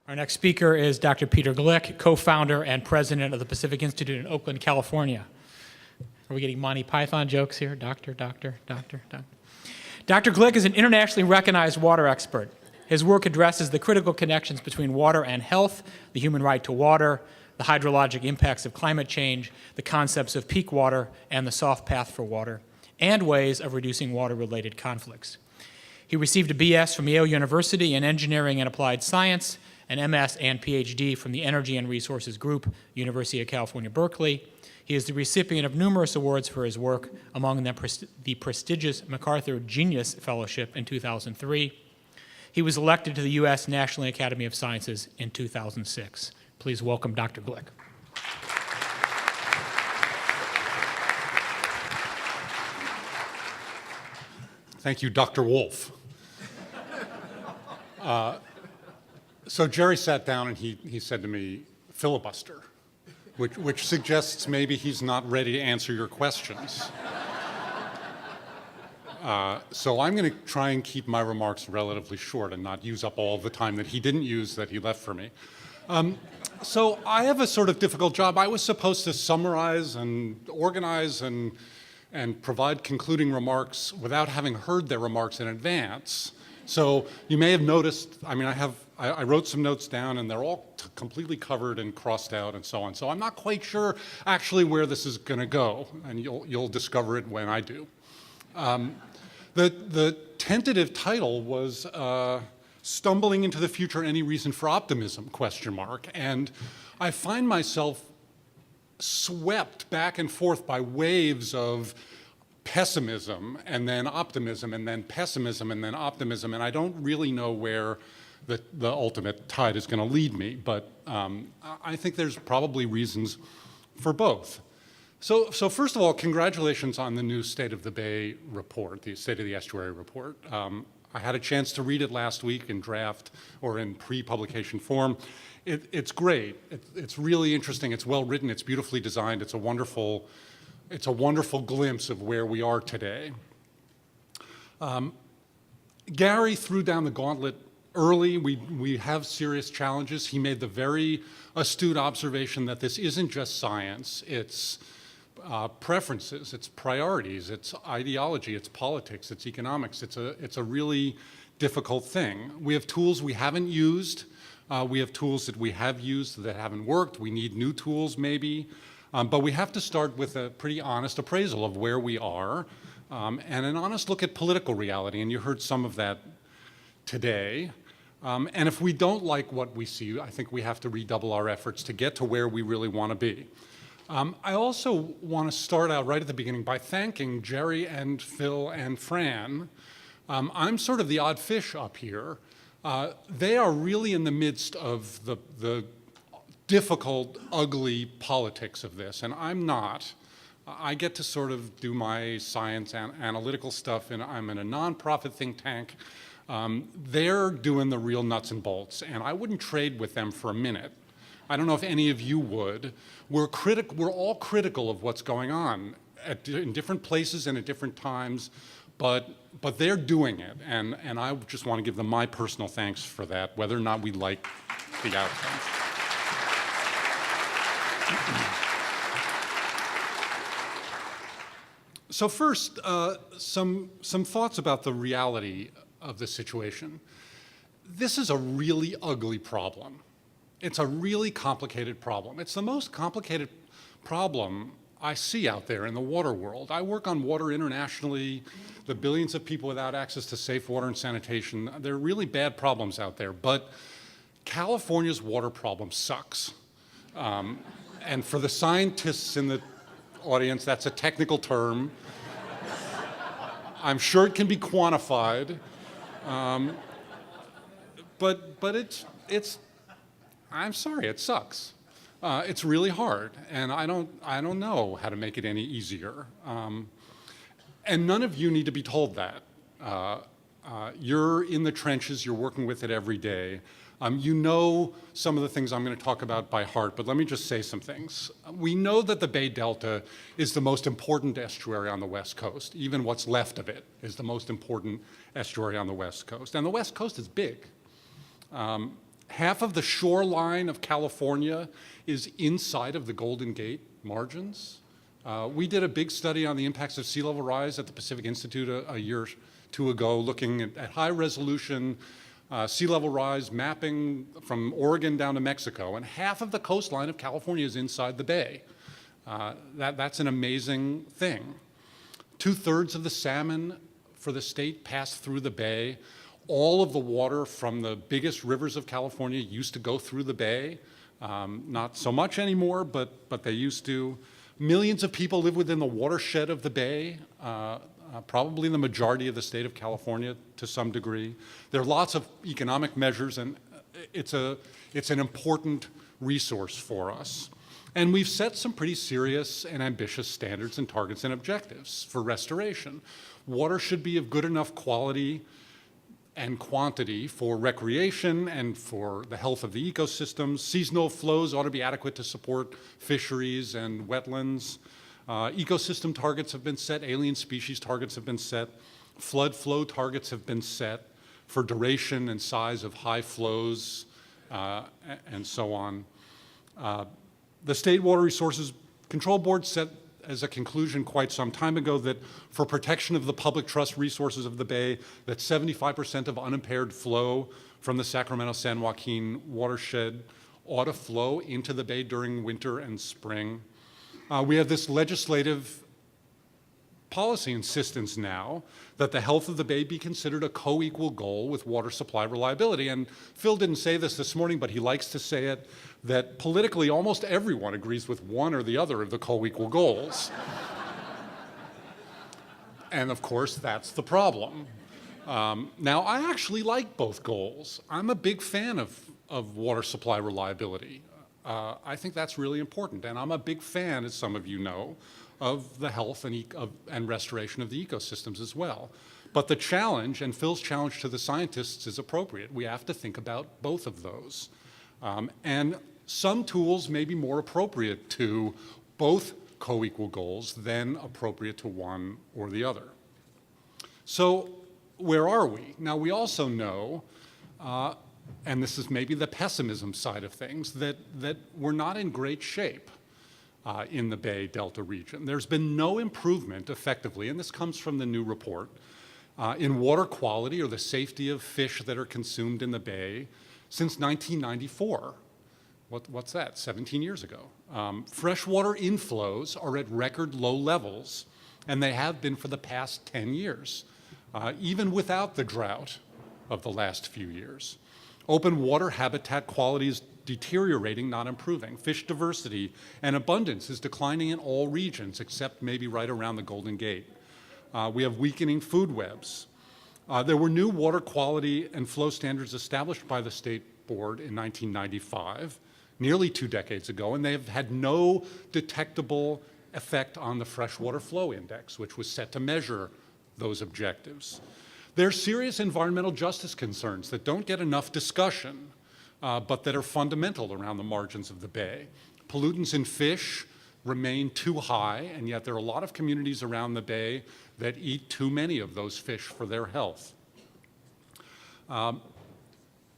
Our next speaker is Dr. Peter Gleick, co-founder and president of the Pacific Institute in Oakland, California. Are we getting Monty Python jokes here? Doctor. Dr. Gleick is an internationally recognized water expert. His work addresses the critical connections between water and health, the human right to water, the hydrologic impacts of climate change, the concepts of peak water and the soft path for water, and ways of reducing water-related conflicts. He received a BS from Yale University in Engineering and Applied Science, an MS and PhD from the Energy and Resources Group, University of California, Berkeley. He is the recipient of numerous awards for his work, among them the prestigious MacArthur Genius Fellowship in 2003. He was elected to the U.S. National Academy of Sciences in 2006. Please welcome Dr. Gleick. Thank you, Dr. Wolf. So Jerry sat down and he said to me, filibuster, which suggests maybe he's not ready to answer your questions. So I'm going to try and keep my remarks relatively short and not use up all the time that he didn't use that he left for me. So I have a sort of difficult job. I was supposed to summarize and organize and provide concluding remarks without having heard their remarks in advance. So you may have noticed, I wrote some notes down and they're all completely covered and crossed out and so on. So I'm not quite sure actually where this is going to go, and you'll discover it when I do. The tentative title was Stumbling into the Future, Any Reason for Optimism, ? And I find myself swept back and forth by waves of pessimism and then optimism and then pessimism and then optimism, and I don't really know where the ultimate tide is going to lead me, but I think there's probably reasons for both. So first of all, congratulations on the new State of the Bay report, the State of the Estuary report. I had a chance to read it last week in draft or in pre-publication form. It's great. It's really interesting. It's well written. It's beautifully designed. It's a wonderful glimpse of where we are today. Gary threw down the gauntlet early. We have serious challenges. He made the very astute observation that this isn't just science. It's preferences, it's priorities, it's ideology, it's politics, it's economics. It's a really difficult thing. We have tools we haven't used. We have tools that we have used that haven't worked. We need new tools maybe. But we have to start with a pretty honest appraisal of where we are and an honest look at political reality. And you heard some of that today. And if we don't like what we see, I think we have to redouble our efforts to get to where we really want to be. I also want to start out right at the beginning by thanking Jerry and Phil and Fran. I'm sort of the odd fish up here. They are really in the midst of the difficult, ugly politics of this, and I'm not. I get to sort of do my science and analytical stuff, and I'm in a nonprofit think tank. They're doing the real nuts and bolts, and I wouldn't trade with them for a minute. I don't know if any of you would. We're all critical of what's going on in different places and at different times, but they're doing it, and I just want to give them my personal thanks for that, whether or not we like the outcome. So first, some thoughts about the reality of the situation. This is a really ugly problem. It's a really complicated problem. It's the most complicated problem I see out there in the water world. I work on water internationally, the billions of people without access to safe water and sanitation. There are really bad problems out there, but California's water problem sucks. And for the scientists in the audience, that's a technical term. I'm sure it can be quantified, but it's I'm sorry, it sucks. It's really hard, and I don't know how to make it any easier. And none of you need to be told that. You're in the trenches, you're working with it every day. You know some of the things I'm going to talk about by heart, but let me just say some things. We know that the Bay Delta is the most important estuary on the West Coast. Even what's left of it is the most important estuary on the West Coast. And the West Coast is big. Half of the shoreline of California is inside of the Golden Gate margins. We did a big study on the impacts of sea level rise at the Pacific Institute a year or two ago, looking at high resolution sea level rise mapping from Oregon down to Mexico, and half of the coastline of California is inside the bay. That's an amazing thing. 2/3 of the salmon for the state pass through the bay. All of the water from the biggest rivers of California used to go through the bay. Not so much anymore, but they used to. Millions of people live within the watershed of the bay, probably the majority of the state of California to some degree. There are lots of economic measures, and it's an important resource for us. And we've set some pretty serious and ambitious standards and targets and objectives for restoration. Water should be of good enough quality and quantity for recreation and for the health of the ecosystems. Seasonal flows ought to be adequate to support fisheries and wetlands. Ecosystem targets have been set, alien species targets have been set, flood flow targets have been set for duration and size of high flows, and so on. The State Water Resources Control Board set as a conclusion quite some time ago that for protection of the public trust resources of the bay, that 75% of unimpaired flow from the Sacramento-San Joaquin watershed ought to flow into the bay during winter and spring. We have this legislative policy insistence now that the health of the bay be considered a co-equal goal with water supply reliability. And Phil didn't say this morning, but he likes to say it, that politically almost everyone agrees with one or the other of the co-equal goals. And of course, that's the problem. Now, I actually like both goals. I'm a big fan of water supply reliability. I think that's really important. And I'm a big fan, as some of you know, of the health and restoration of the ecosystems as well. But the challenge, and Phil's challenge to the scientists, is appropriate. We have to think about both of those. And some tools may be more appropriate to both co-equal goals than appropriate to one or the other. So where are we? Now, we also know, and this is maybe the pessimism side of things, that we're not in great shape in the Bay Delta region. There's been no improvement effectively, and this comes from the new report, in water quality or the safety of fish that are consumed in the Bay since 1994. What's that, 17 years ago? Freshwater inflows are at record low levels, and they have been for the past 10 years, even without the drought of the last few years. Open water habitat quality is deteriorating, not improving. Fish diversity and abundance is declining in all regions, except maybe right around the Golden Gate. We have weakening food webs. There were new water quality and flow standards established by the State Board in 1995, nearly 2 decades ago, and they have had no detectable effect on the freshwater flow index, which was set to measure those objectives. There are serious environmental justice concerns that don't get enough discussion, but that are fundamental around the margins of the bay. Pollutants in fish remain too high, and yet there are a lot of communities around the bay that eat too many of those fish for their health.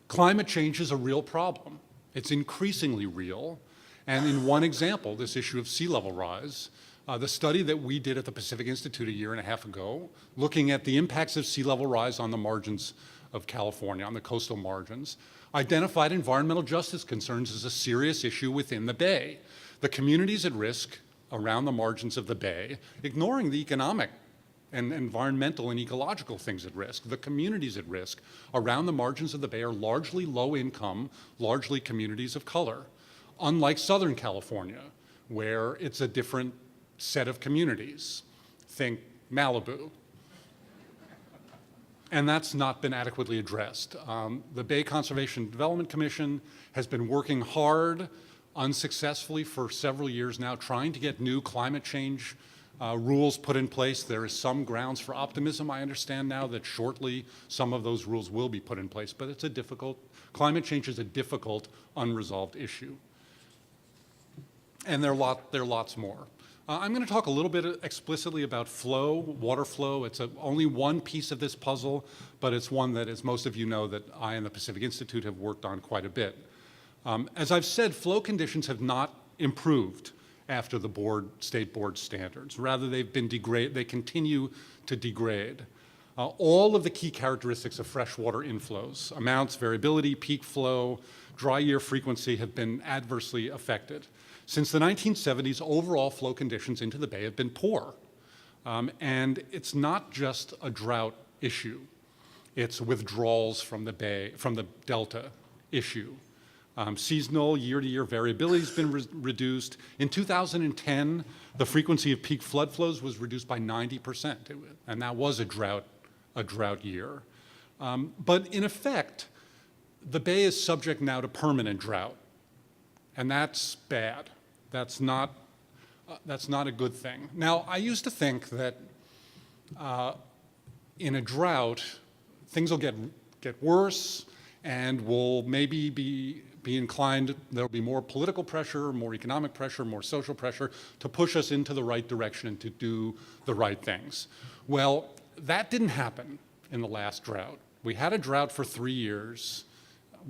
Climate change is a real problem. It's increasingly real. And in one example, this issue of sea level rise, the study that we did at the Pacific Institute a year and a half ago, looking at the impacts of sea level rise on the margins of California, on the coastal margins, identified environmental justice concerns as a serious issue within the bay. The communities at risk around the margins of the bay, ignoring the economic and environmental and ecological things at risk, the communities at risk around the margins of the bay are largely low income, largely communities of color, unlike Southern California, where it's a different set of communities. Think Malibu. And that's not been adequately addressed. The Bay Conservation Development Commission has been working hard, unsuccessfully for several years now, trying to get new climate change rules put in place. There is some grounds for optimism, I understand now, that shortly some of those rules will be put in place, but it's a difficult, climate change is a difficult, unresolved issue. And there are lots more. I'm going to talk a little bit explicitly about flow, water flow. It's only one piece of this puzzle, but it's one that, as most of you know, that I and the Pacific Institute have worked on quite a bit. As I've said, flow conditions have not improved after the state board standards. Rather, they've been they continue to degrade. All of the key characteristics of freshwater inflows, amounts, variability, peak flow, dry year frequency, have been adversely affected. Since the 1970s, overall flow conditions into the bay have been poor. And it's not just a drought issue. It's withdrawals from the bay, from the delta issue. Seasonal, year-to-year variability has been reduced. In 2010, the frequency of peak flood flows was reduced by 90%, and that was a drought year. But in effect, the bay is subject now to permanent drought, and that's bad. That's not a good thing. Now, I used to think that in a drought, things will get worse, and we'll maybe be inclined, there'll be more political pressure, more economic pressure, more social pressure to push us into the right direction and to do the right things. Well, that didn't happen in the last drought. We had a drought for 3 years.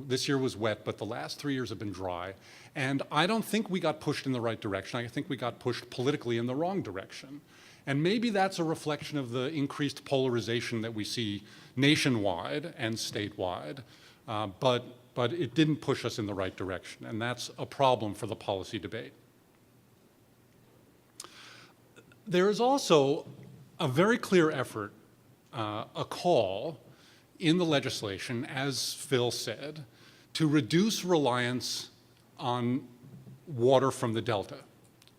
This year was wet, but the last 3 years have been dry. And I don't think we got pushed in the right direction. I think we got pushed politically in the wrong direction. And maybe that's a reflection of the increased polarization that we see nationwide and statewide. But it didn't push us in the right direction, and that's a problem for the policy debate. There is also a very clear effort, a call in the legislation, as Phil said, to reduce reliance on water from the delta.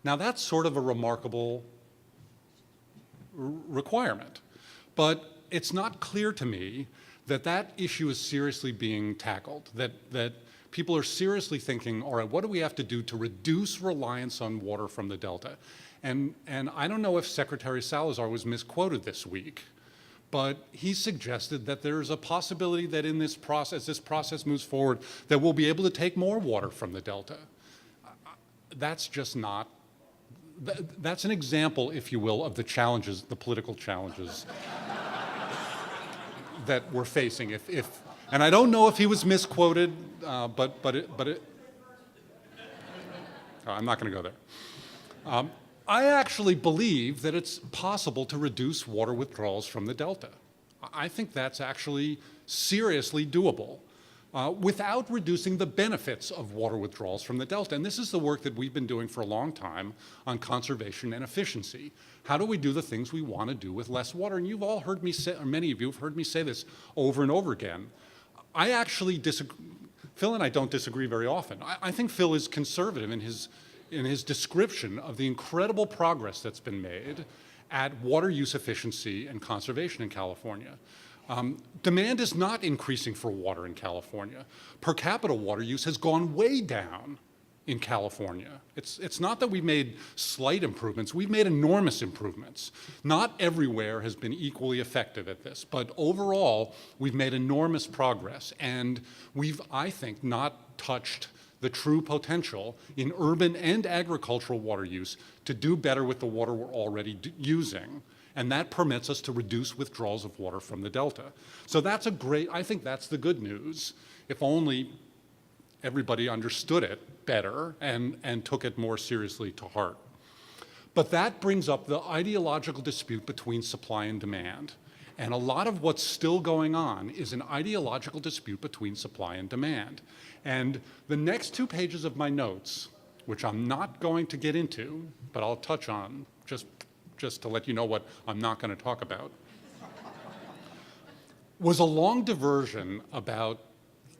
Now, that's sort of a remarkable requirement, but it's not clear to me that that issue is seriously being tackled, that people are seriously thinking, all right, what do we have to do to reduce reliance on water from the delta? And I don't know if Secretary Salazar was misquoted this week, but he suggested that there's a possibility that in this process moves forward, that we'll be able to take more water from the delta. That's just not, that's an example, if you will, of the challenges, the political challenges that we're facing. And I don't know if he was misquoted, but I'm not going to go there. I actually believe that it's possible to reduce water withdrawals from the delta. I think that's actually seriously doable without reducing the benefits of water withdrawals from the delta. And this is the work that we've been doing for a long time on conservation and efficiency. How do we do the things we want to do with less water? And you've all heard me say, or many of you have heard me say this over and over again. I actually disagree. Phil and I don't disagree very often. I think Phil is conservative in his description of the incredible progress that's been made at water use efficiency and conservation in California. Demand is not increasing for water in California. Per capita water use has gone way down in California. It's not that we've made slight improvements, we've made enormous improvements. Not everywhere has been equally effective at this, but overall, we've made enormous progress, and we've, I think, not touched the true potential in urban and agricultural water use to do better with the water we're already using. And that permits us to reduce withdrawals of water from the delta. So that's I think that's the good news, if only everybody understood it better and took it more seriously to heart. But that brings up the ideological dispute between supply and demand. And a lot of what's still going on is an ideological dispute between supply and demand. And the next 2 pages of my notes, which I'm not going to get into, but I'll touch on just to let you know what I'm not going to talk about, was a long diversion about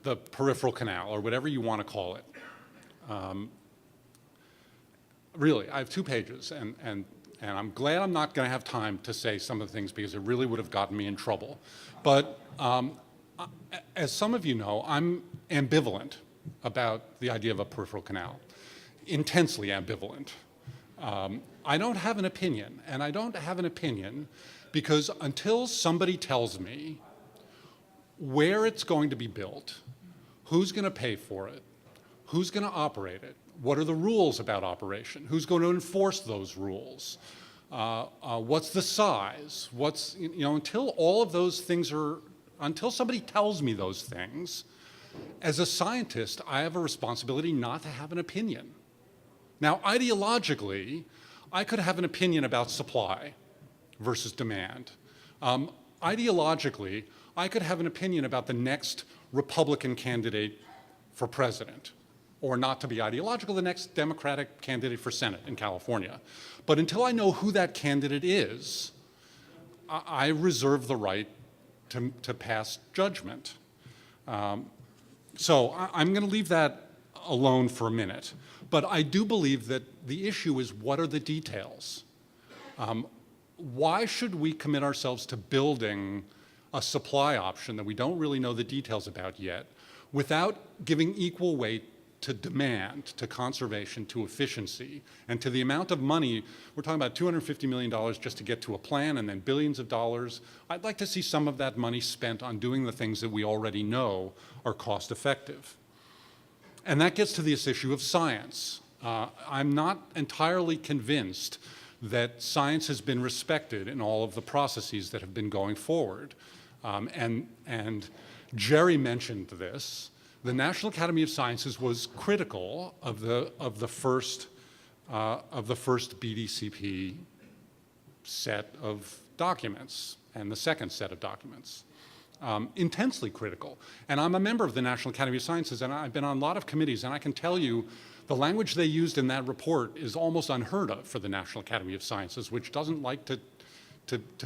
the peripheral canal, or whatever you want to call it. Really, I have 2 pages, and I'm glad I'm not going to have time to say some of the things because it really would have gotten me in trouble. But as some of you know, I'm ambivalent about the idea of a peripheral canal, intensely ambivalent. I don't have an opinion, and I don't have an opinion because until somebody tells me where it's going to be built, who's going to pay for it, who's going to operate it? What are the rules about operation? Who's going to enforce those rules? What's the size? Until all of those things until somebody tells me those things, as a scientist, I have a responsibility not to have an opinion. Now, ideologically, I could have an opinion about supply versus demand. Ideologically, I could have an opinion about the next Republican candidate for president, or not to be ideological, the next Democratic candidate for Senate in California. But until I know who that candidate is, I reserve the right to pass judgment. So I'm going to leave that alone for a minute. But I do believe that the issue is, what are the details? Why should we commit ourselves to building a supply option that we don't really know the details about yet, without giving equal weight to demand, to conservation, to efficiency, and to the amount of money? We're talking about $250 million just to get to a plan, and then billions of dollars. I'd like to see some of that money spent on doing the things that we already know are cost effective. And that gets to this issue of science. I'm not entirely convinced that science has been respected in all of the processes that have been going forward. And Jerry mentioned this. The National Academy of Sciences was critical of the first BDCP set of documents and the second set of documents. Intensely critical. And I'm a member of the National Academy of Sciences, and I've been on a lot of committees, and I can tell you the language they used in that report is almost unheard of for the National Academy of Sciences, which doesn't like to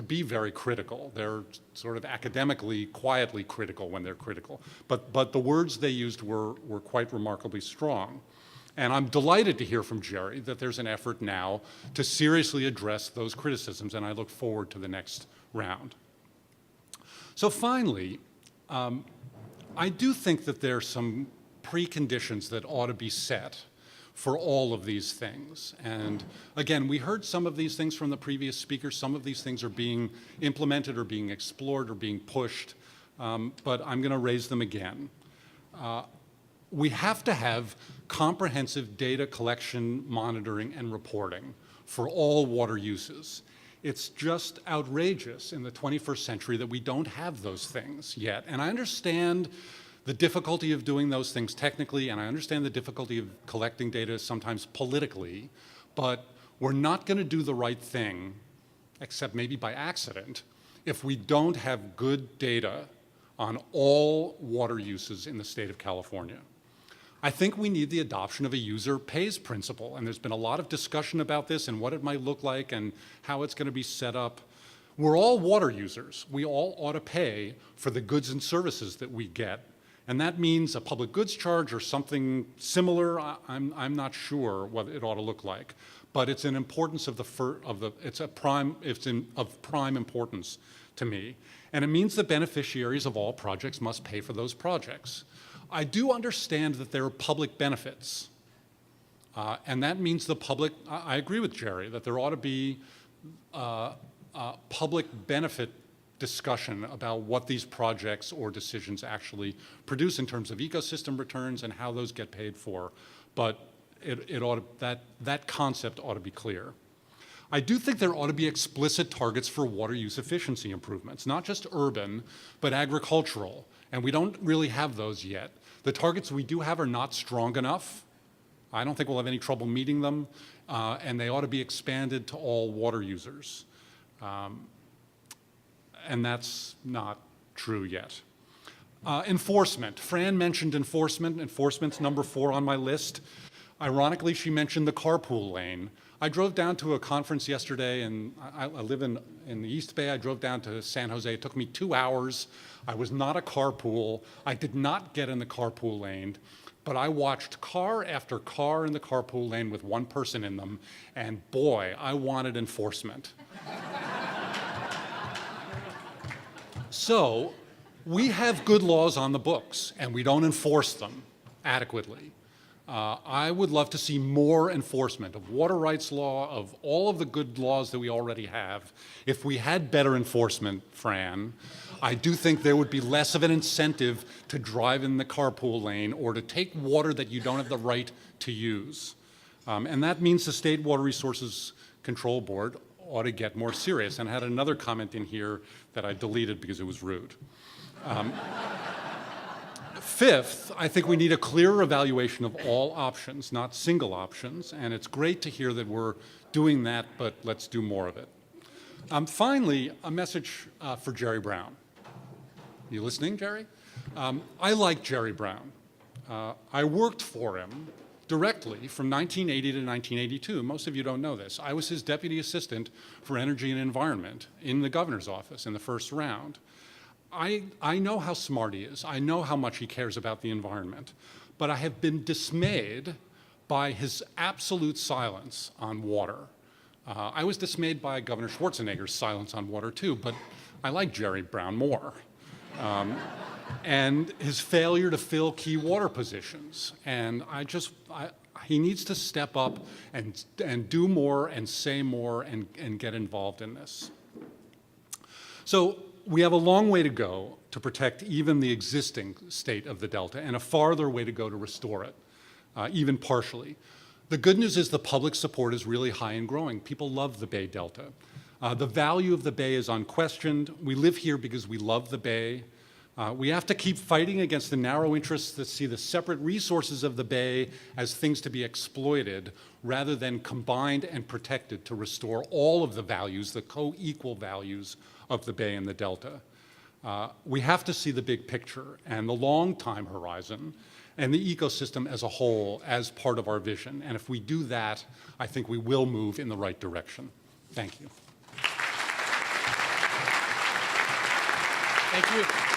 be very critical. They're sort of academically, quietly critical when they're critical. But the words they used were quite remarkably strong. And I'm delighted to hear from Jerry that there's an effort now to seriously address those criticisms, and I look forward to the next round. So finally, I do think that there are some preconditions that ought to be set for all of these things. And again, we heard some of these things from the previous speakers. Some of these things are being implemented or being explored or being pushed, but I'm going to raise them again. We have to have comprehensive data collection, monitoring, and reporting for all water uses. It's just outrageous in the 21st century that we don't have those things yet. And I understand the difficulty of doing those things technically, and I understand the difficulty of collecting data sometimes politically, but we're not going to do the right thing, except maybe by accident, if we don't have good data on all water uses in the state of California. I think we need the adoption of a user pays principle, and there's been a lot of discussion about this and what it might look like and how it's going to be set up. We're all water users. We all ought to pay for the goods and services that we get, and that means a public goods charge or something similar. I'm not sure what it ought to look like, but it's an importance of prime importance to me, and it means the beneficiaries of all projects must pay for those projects. I do understand that there are public benefits, and that means the public, I agree with Jerry, that there ought to be public benefit discussion about what these projects or decisions actually produce in terms of ecosystem returns and how those get paid for, but that concept ought to be clear. I do think there ought to be explicit targets for water use efficiency improvements, not just urban, but agricultural, and we don't really have those yet. The targets we do have are not strong enough. I don't think we'll have any trouble meeting them, and they ought to be expanded to all water users. And that's not true yet. Enforcement. Fran mentioned enforcement. Enforcement's number 4 on my list. Ironically, she mentioned the carpool lane. I drove down to a conference yesterday, and I live in the East Bay. I drove down to San Jose. It took me 2 hours. I was not a carpool. I did not get in the carpool lane, but I watched car after car in the carpool lane with one person in them, and boy, I wanted enforcement. So we have good laws on the books, and we don't enforce them adequately. I would love to see more enforcement of water rights law, of all of the good laws that we already have. If we had better enforcement, Fran, I do think there would be less of an incentive to drive in the carpool lane or to take water that you don't have the right to use. And that means the State Water Resources Control Board ought to get more serious. And I had another comment in here that I deleted because it was rude. Fifth, I think we need a clearer evaluation of all options, not single options, and it's great to hear that we're doing that, but let's do more of it. Finally, a message for Jerry Brown. You listening, Jerry? I like Jerry Brown. I worked for him directly from 1980 to 1982. Most of you don't know this. I was his deputy assistant for energy and environment in the governor's office in the first round. I know how smart he is. I know how much he cares about the environment. But I have been dismayed by his absolute silence on water. I was dismayed by Governor Schwarzenegger's silence on water too, but I like Jerry Brown more. And his failure to fill key water positions. And he needs to step up and do more and say more and get involved in this. So we have a long way to go to protect even the existing state of the Delta and a farther way to go to restore it, even partially. The good news is the public support is really high and growing. People love the Bay Delta. The value of the Bay is unquestioned. We live here because we love the Bay. We have to keep fighting against the narrow interests that see the separate resources of the Bay as things to be exploited rather than combined and protected to restore all of the values, the co-equal values of the Bay and the Delta. We have to see the big picture and the long time horizon and the ecosystem as a whole as part of our vision. And if we do that, I think we will move in the right direction. Thank you. Thank you.